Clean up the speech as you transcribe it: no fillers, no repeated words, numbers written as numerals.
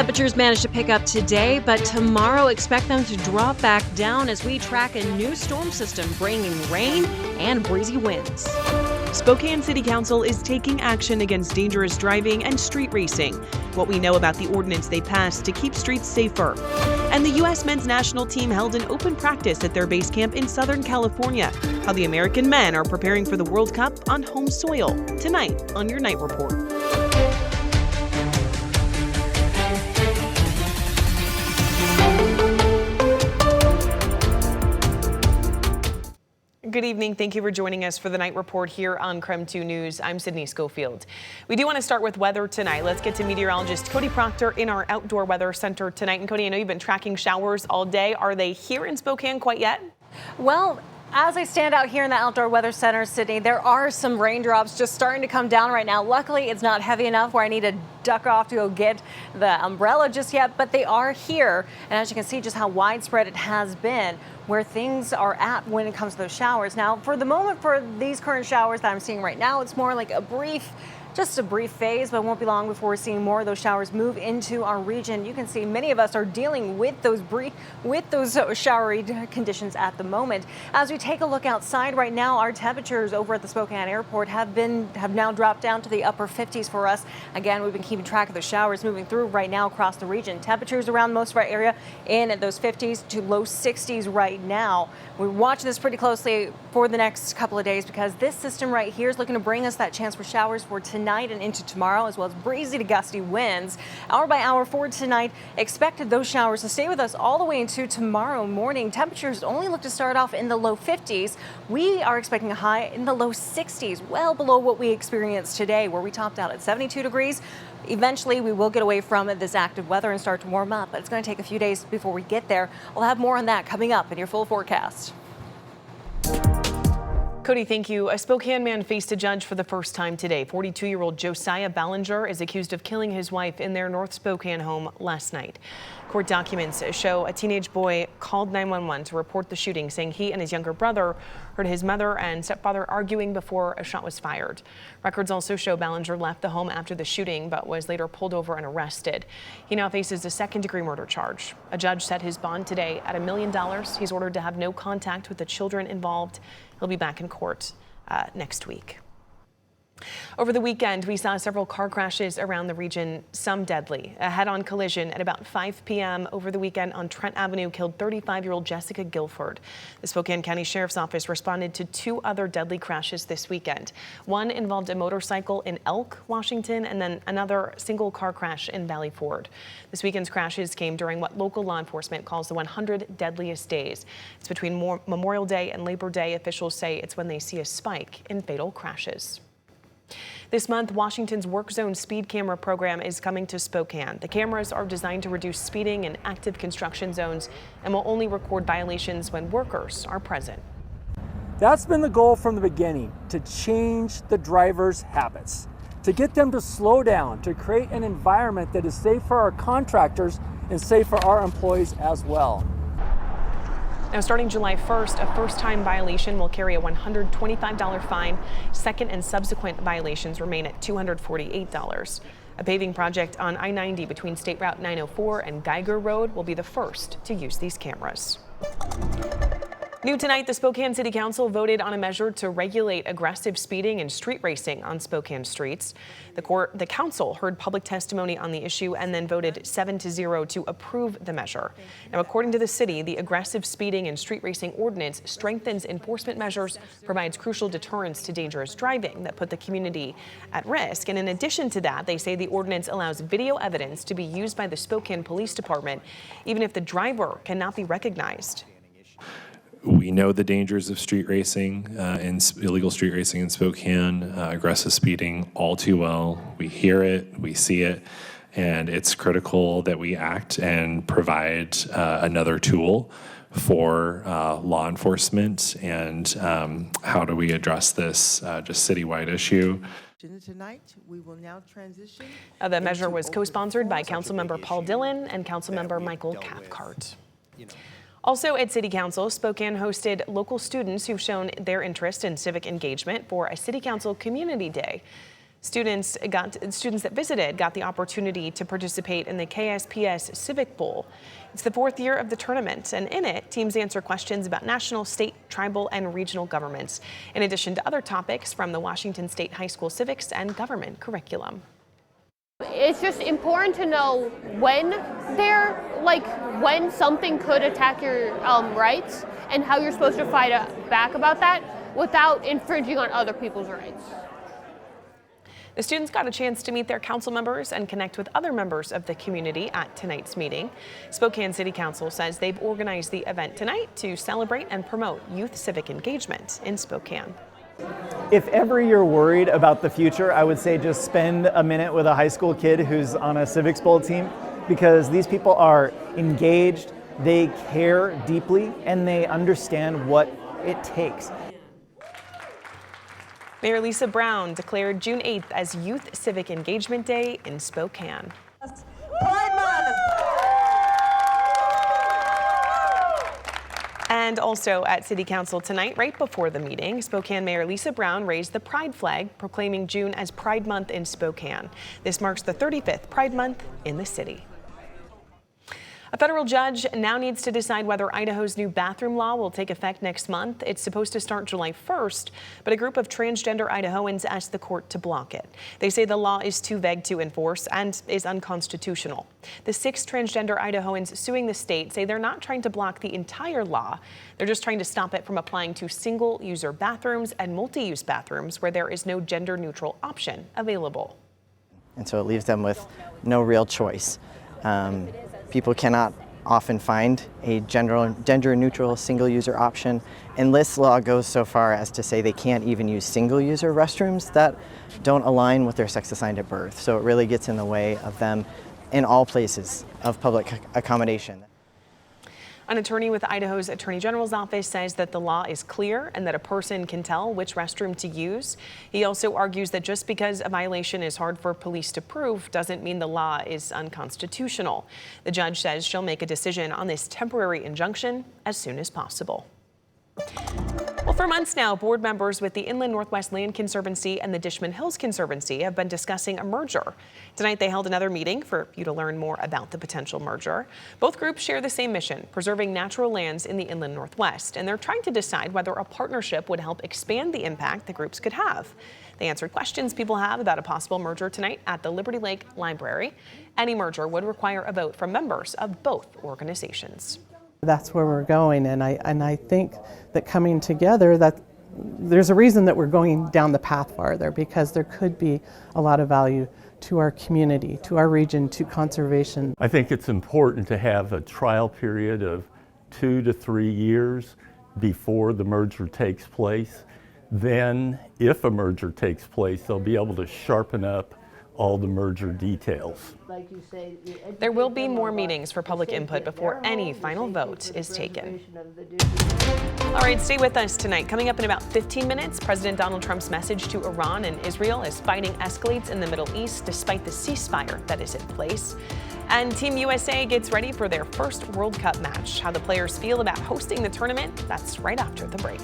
Temperatures managed to pick up today, but tomorrow expect them to drop back down as we track a new storm system bringing rain and breezy winds. Spokane City Council is taking action against dangerous driving and street racing. What we know about the ordinance they passed to keep streets safer. And the U.S. men's national team held an open practice at their base camp in Southern California. How the American men are preparing for the World Cup on home soil. Tonight on your Night Report. Good evening. Thank you for joining us for the Night Report here on KREM 2 News. I'm Sydney Schofield. We do want to start with weather tonight. Let's get to meteorologist Cody Proctor in our outdoor weather center tonight. And Cody, I know you've been tracking showers all day. Are they here in Spokane quite yet? Well, as I stand out here in the outdoor weather center, Sydney, there are some raindrops just starting to come down right now. Luckily, it's not heavy enough where I need to duck off to go get the umbrella just yet, but they are here. And as you can see just how widespread it has been, where things are at when it comes to those showers. Now, for the moment, for these current showers that I'm seeing right now, it's more like just a brief phase, but it won't be long before we're seeing more of those showers move into our region. You can see many of us are dealing with those showery conditions at the moment. As we take a look outside right now, our temperatures over at the Spokane Airport have now dropped down to the upper 50s for us. Again, we've been keeping track of the showers moving through right now across the region. Temperatures around most of our area in at those 50s to low 60s right now. We're watching this pretty closely for the next couple of days because this system right here is looking to bring us that chance for showers for tonight and into tomorrow, as well as breezy to gusty winds. Hour by hour for tonight, expected those showers to stay with us all the way into tomorrow morning. Temperatures only look to start off in the low 50s. We are expecting a high in the low 60s, well below what we experienced today, where we topped out at 72 degrees. Eventually, we will get away from this active weather and start to warm up, but it's going to take a few days before we get there. We'll have more on that coming up in your full forecast. Cody, thank you. A Spokane man faced a judge for the first time today. 42-year-old Josiah Ballinger is accused of killing his wife in their North Spokane home last night. Court documents show a teenage boy called 911 to report the shooting, saying he and his younger brother heard his mother and stepfather arguing before a shot was fired. Records also show Ballinger left the home after the shooting, but was later pulled over and arrested. He now faces a second-degree murder charge. A judge set his bond today at $1 million. He's ordered to have no contact with the children involved. He'll be back in court next week. Over the weekend, we saw several car crashes around the region, some deadly. A head-on collision at about 5 p.m. over the weekend on Trent Avenue killed 35-year-old Jessica Guilford. The Spokane County Sheriff's Office responded to 2 other deadly crashes this weekend. One involved a motorcycle in Elk, Washington, and then another single car crash in Valley Ford. This weekend's crashes came during what local law enforcement calls the 100 deadliest days. It's between Memorial Day and Labor Day. Officials say it's when they see a spike in fatal crashes. This month, Washington's Work Zone speed camera program is coming to Spokane. The cameras are designed to reduce speeding in active construction zones and will only record violations when workers are present. That's been the goal from the beginning, to change the drivers' habits, to get them to slow down, to create an environment that is safe for our contractors and safe for our employees as well. Now, starting July 1st, a first-time violation will carry a $125 fine. Second and subsequent violations remain at $248. A paving project on I-90 between State Route 904 and Geiger Road will be the first to use these cameras. New tonight, the Spokane City Council voted on a measure to regulate aggressive speeding and street racing on Spokane streets. The council heard public testimony on the issue and then voted 7-0 to approve the measure. Now, according to the city, the aggressive speeding and street racing ordinance strengthens enforcement measures, provides crucial deterrence to dangerous driving that put the community at risk. And in addition to that, they say the ordinance allows video evidence to be used by the Spokane Police Department, even if the driver cannot be recognized. We know the dangers of street racing and illegal street racing in Spokane, aggressive speeding all too well. We hear it, we see it, and it's critical that we act and provide another tool for law enforcement. And how do we address this just citywide issue? Tonight, we will now transition. The measure was co-sponsored by Councilmember Paul Dillon and Councilmember Michael Cathcart. Also at City Council, Spokane hosted local students who've shown their interest in civic engagement for a City Council Community Day. Students that visited got the opportunity to participate in the KSPS Civic Bowl. It's the 4th year of the tournament, and in it, teams answer questions about national, state, tribal, and regional governments, in addition to other topics from the Washington State High School civics and government curriculum. It's just important to know when when something could attack your rights and how you're supposed to fight back about that without infringing on other people's rights. The students got a chance to meet their council members and connect with other members of the community at tonight's meeting. Spokane City Council says they've organized the event tonight to celebrate and promote youth civic engagement in Spokane. If ever you're worried about the future, I would say just spend a minute with a high school kid who's on a civics bowl team, because these people are engaged, they care deeply, and they understand what it takes. Mayor Lisa Brown declared June 8th as Youth Civic Engagement Day in Spokane. And also at City Council tonight, right before the meeting, Spokane Mayor Lisa Brown raised the Pride flag, proclaiming June as Pride Month in Spokane. This marks the 35th Pride Month in the city. A federal judge now needs to decide whether Idaho's new bathroom law will take effect next month. It's supposed to start July 1st, but a group of transgender Idahoans asked the court to block it. They say the law is too vague to enforce and is unconstitutional. The 6 transgender Idahoans suing the state say they're not trying to block the entire law. They're just trying to stop it from applying to single-user bathrooms and multi-use bathrooms where there is no gender-neutral option available. And so it leaves them with no real choice. People cannot often find a gender-neutral single-user option, and this law goes so far as to say they can't even use single-user restrooms that don't align with their sex assigned at birth. So it really gets in the way of them in all places of public accommodation. An attorney with Idaho's Attorney General's office says that the law is clear and that a person can tell which restroom to use. He also argues that just because a violation is hard for police to prove doesn't mean the law is unconstitutional. The judge says she'll make a decision on this temporary injunction as soon as possible. Well, for months now, board members with the Inland Northwest Land Conservancy and the Dishman Hills Conservancy have been discussing a merger. Tonight, they held another meeting for you to learn more about the potential merger. Both groups share the same mission, preserving natural lands in the Inland Northwest, and they're trying to decide whether a partnership would help expand the impact the groups could have. They answered questions people have about a possible merger tonight at the Liberty Lake Library. Any merger would require a vote from members of both organizations. That's where we're going, and I think that coming together, that there's a reason that we're going down the path farther, because there could be a lot of value to our community, to our region, to conservation. I think it's important to have a trial period of 2 to 3 years before the merger takes place. Then, if a merger takes place, they'll be able to sharpen up all the merger details. There will be more meetings for public input before any final vote is taken. All right, stay with us tonight. Coming up in about 15 minutes, President Donald Trump's message to Iran and Israel as fighting escalates in the Middle East despite the ceasefire that is in place. And Team USA gets ready for their first World Cup match. How the players feel about hosting the tournament, that's right after the break.